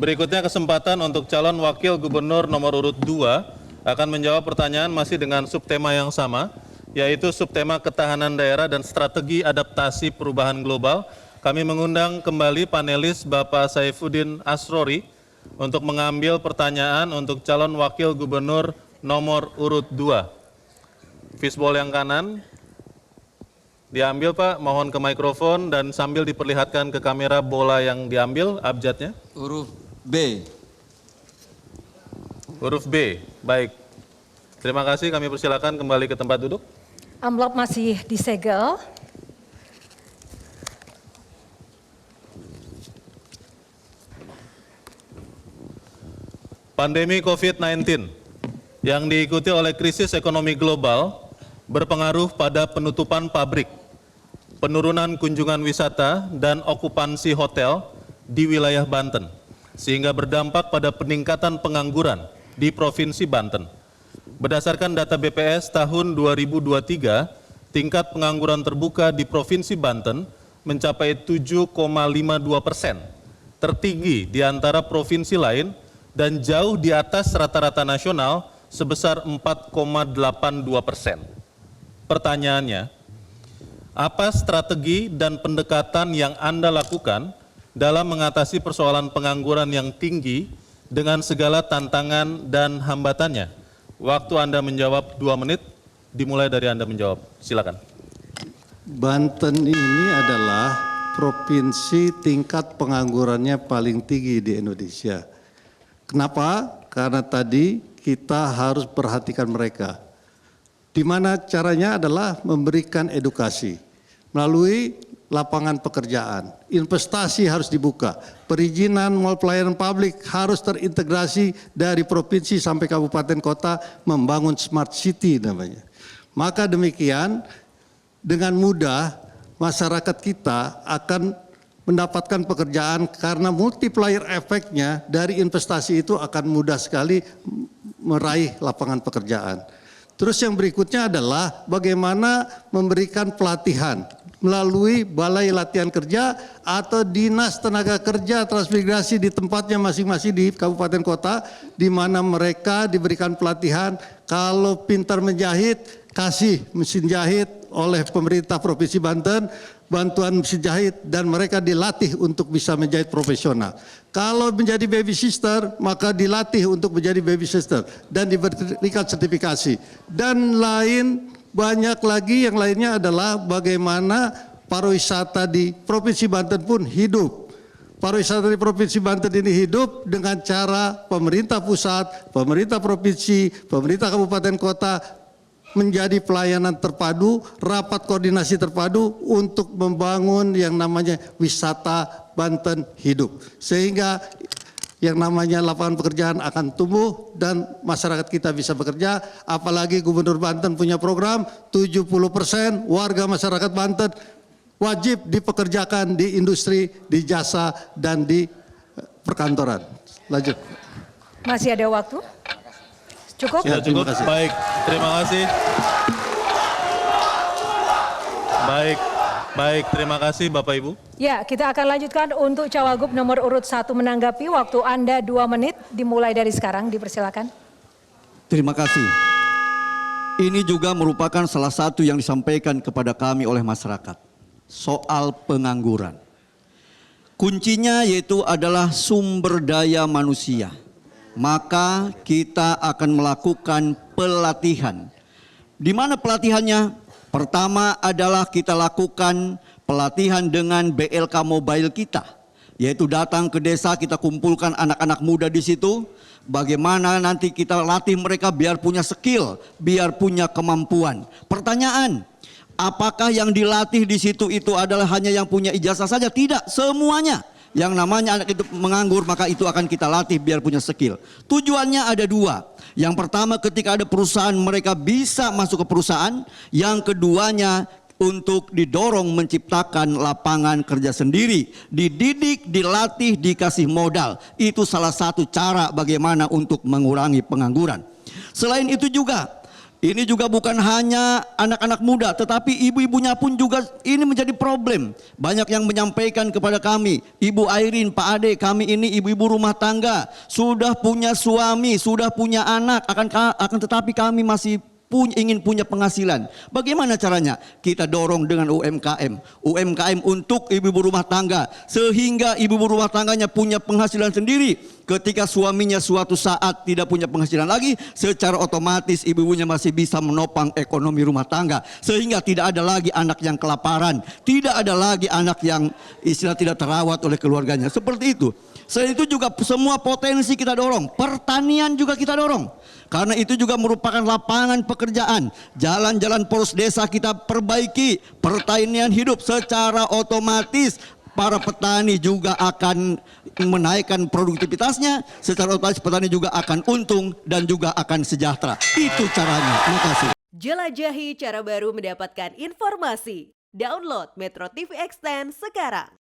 Berikutnya kesempatan untuk calon wakil gubernur nomor urut 2 akan menjawab pertanyaan masih dengan subtema yang sama, yaitu subtema ketahanan daerah dan strategi adaptasi perubahan global. Kami mengundang kembali panelis Bapak Saifuddin Asrori untuk mengambil pertanyaan untuk calon wakil gubernur nomor urut 2. Fishball yang kanan diambil Pak, mohon ke mikrofon dan sambil diperlihatkan ke kamera bola yang diambil, abjadnya. Huruf B. Huruf B, baik. Terima kasih, kami persilakan kembali ke tempat duduk. Amplop masih disegel. Pandemi COVID-19 yang diikuti oleh krisis ekonomi global berpengaruh pada penutupan pabrik, penurunan kunjungan wisata, dan okupansi hotel di wilayah Banten, sehingga berdampak pada peningkatan pengangguran di Provinsi Banten. Berdasarkan data BPS tahun 2023, tingkat pengangguran terbuka di Provinsi Banten mencapai 7,52%, tertinggi di antara provinsi lain dan jauh di atas rata-rata nasional sebesar 4,82%. Pertanyaannya, apa strategi dan pendekatan yang Anda lakukan dalam mengatasi persoalan pengangguran yang tinggi dengan segala tantangan dan hambatannya? Waktu Anda menjawab 2 menit, dimulai dari Anda menjawab. Silakan. Banten ini adalah provinsi tingkat penganggurannya paling tinggi di Indonesia. Kenapa? Karena tadi kita harus perhatikan mereka. Di mana caranya adalah memberikan edukasi melalui lapangan pekerjaan. Investasi harus dibuka, perizinan mal pelayanan publik harus terintegrasi dari provinsi sampai kabupaten kota, membangun smart city namanya. Maka demikian dengan mudah masyarakat kita akan mendapatkan pekerjaan karena multiplier efeknya dari investasi itu akan mudah sekali meraih lapangan pekerjaan. Terus yang berikutnya adalah bagaimana memberikan pelatihan melalui balai latihan kerja atau dinas tenaga kerja transmigrasi di tempatnya masing-masing di kabupaten kota, di mana mereka diberikan pelatihan. Kalau pintar menjahit, kasih mesin jahit oleh pemerintah Provinsi Banten, bantuan mesin jahit, dan mereka dilatih untuk bisa menjahit profesional. Kalau menjadi baby sister, maka dilatih untuk menjadi baby sister dan diberikan sertifikasi. Dan lain banyak lagi, yang lainnya adalah bagaimana pariwisata di Provinsi Banten pun hidup. Pariwisata di Provinsi Banten ini hidup dengan cara pemerintah pusat, pemerintah provinsi, pemerintah kabupaten kota menjadi pelayanan terpadu, rapat koordinasi terpadu untuk membangun yang namanya wisata Banten hidup. Sehingga yang namanya lapangan pekerjaan akan tumbuh dan masyarakat kita bisa bekerja. Apalagi Gubernur Banten punya program 70% warga masyarakat Banten wajib dipekerjakan di industri, di jasa, dan di perkantoran. Lanjut. Masih ada waktu? Cukup? Ya, cukup. Baik, terima kasih. Baik, terima kasih Bapak Ibu. Ya, kita akan lanjutkan untuk Cawagup nomor urut 1 menanggapi. Waktu Anda 2 menit, dimulai dari sekarang, dipersilakan. Terima kasih. Ini juga merupakan salah satu yang disampaikan kepada kami oleh masyarakat. Soal pengangguran. Kuncinya yaitu adalah sumber daya manusia. Maka kita akan melakukan pelatihan. Di mana pelatihannya? Pertama adalah kita lakukan pelatihan dengan BLK Mobile kita, yaitu datang ke desa, kita kumpulkan anak-anak muda di situ. Bagaimana nanti kita latih mereka biar punya skill, biar punya kemampuan. Pertanyaan, apakah yang dilatih di situ itu adalah hanya yang punya ijazah saja? Tidak, semuanya. Yang namanya anak itu menganggur, maka itu akan kita latih biar punya skill. Tujuannya ada 2. Yang pertama, ketika ada perusahaan mereka bisa masuk ke perusahaan. Yang keduanya untuk didorong menciptakan lapangan kerja sendiri. Dididik, dilatih, dikasih modal. Itu salah satu cara bagaimana untuk mengurangi pengangguran. Selain itu juga Ini juga bukan hanya anak-anak muda, tetapi ibu-ibunya pun juga ini menjadi problem. Banyak yang menyampaikan kepada kami, Ibu Airin, Pak Ade, kami ini ibu-ibu rumah tangga, sudah punya suami, sudah punya anak, akan tetapi kami masih ingin punya penghasilan. Bagaimana caranya? Kita dorong dengan UMKM. UMKM untuk ibu-ibu rumah tangga. Sehingga ibu-ibu rumah tangganya punya penghasilan sendiri. Ketika suaminya suatu saat tidak punya penghasilan lagi, secara otomatis ibu-ibunya masih bisa menopang ekonomi rumah tangga. Sehingga tidak ada lagi anak yang kelaparan. Tidak ada lagi anak yang istilah tidak terawat oleh keluarganya. Seperti itu. Selain itu juga semua potensi kita dorong. Pertanian juga kita dorong. Karena itu juga merupakan lapangan pekerjaan. Jalan-jalan poros desa kita perbaiki. Pertanian hidup secara otomatis. Para petani juga akan menaikkan produktivitasnya. Secara otomatis petani juga akan untung dan juga akan sejahtera. Itu caranya. Terima kasih. Jelajahi cara baru mendapatkan informasi. Download Metro TV Extend sekarang.